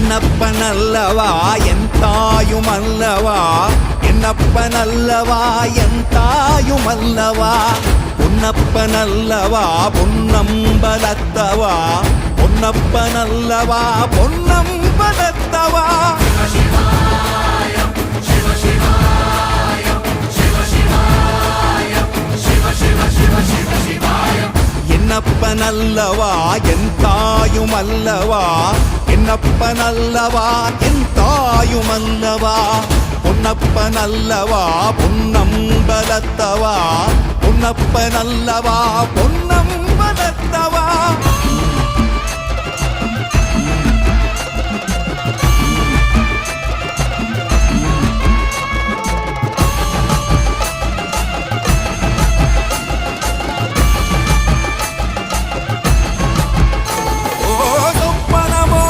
என்னப்பனல்லவா என் தாயுமல்லவா என்னப்பனல்லவா என் தாயுமல்லவா பொன்னப்பனல்லவா பொன்னம்பலத்தவா பொன்னப்பனல்லவா பொன்னம்பலத்தவா என்னப்பனல்லவா என் தாயுமல்லவா என்னப்பனல்லவா என் தாயுமல்லவா பொன்னப்பனல்லவா பொன்னம்பலத்தவா பொன்னப்பனல்லவா பொன்னம்பலத்தவா